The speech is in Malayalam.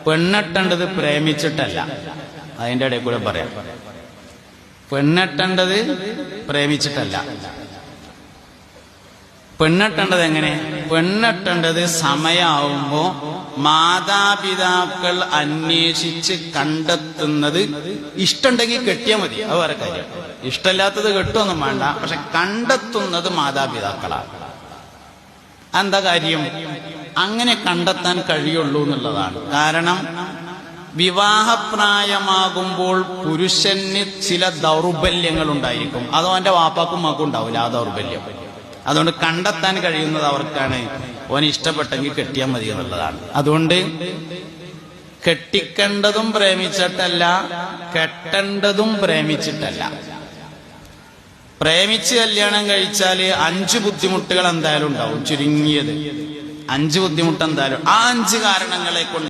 പെണ്ണെട്ടേണ്ടത് പ്രേമിച്ചിട്ടല്ല. അതിന്റെ ഇടയിൽ കൂടെ പറയാം. പെണ്ണെട്ടേണ്ടത് പ്രേമിച്ചിട്ടല്ല. പെണ്ണെട്ടേണ്ടത് എങ്ങനെ? പെണ്ണെട്ടേണ്ടത് സമയാവുമ്പോ മാതാപിതാക്കൾ അന്വേഷിച്ച് കണ്ടെത്തുന്നത്. ഇഷ്ടമുണ്ടെങ്കിൽ കെട്ടിയാൽ മതി, അത് വേറെ കാര്യം. ഇഷ്ടമില്ലാത്തത് കെട്ടുമൊന്നും വേണ്ട. പക്ഷെ കണ്ടെത്തുന്നത് മാതാപിതാക്കളാണ്. എന്താ കാര്യം? അങ്ങനെ കണ്ടെത്താൻ കഴിയുള്ളൂ എന്നുള്ളതാണ്. കാരണം വിവാഹപ്രായമാകുമ്പോൾ പുരുഷന് ചില ദൗർബല്യങ്ങൾ ഉണ്ടായിരിക്കും. അതോ അവന്റെ വാപ്പാക്കും മക്കും ഉണ്ടാവില്ല ആ ദൗർബല്യം. അതുകൊണ്ട് കണ്ടെത്താൻ കഴിയുന്നത് അവർക്കാണ്. ഓന് ഇഷ്ടപ്പെട്ടെങ്കിൽ കെട്ടിയാൽ മതി എന്നുള്ളതാണ്. അതുകൊണ്ട് കെട്ടിക്കേണ്ടതും പ്രേമിച്ചിട്ടല്ല, കെട്ടേണ്ടതും പ്രേമിച്ചിട്ടല്ല. പ്രേമിച്ച് കല്യാണം കഴിച്ചാല് 5 ബുദ്ധിമുട്ടുകൾ എന്തായാലും ഉണ്ടാവും. ചുരുങ്ങിയത് 5 ബുദ്ധിമുട്ട് എന്തായാലും. ആ 5 കാരണങ്ങളെ കൊണ്ട്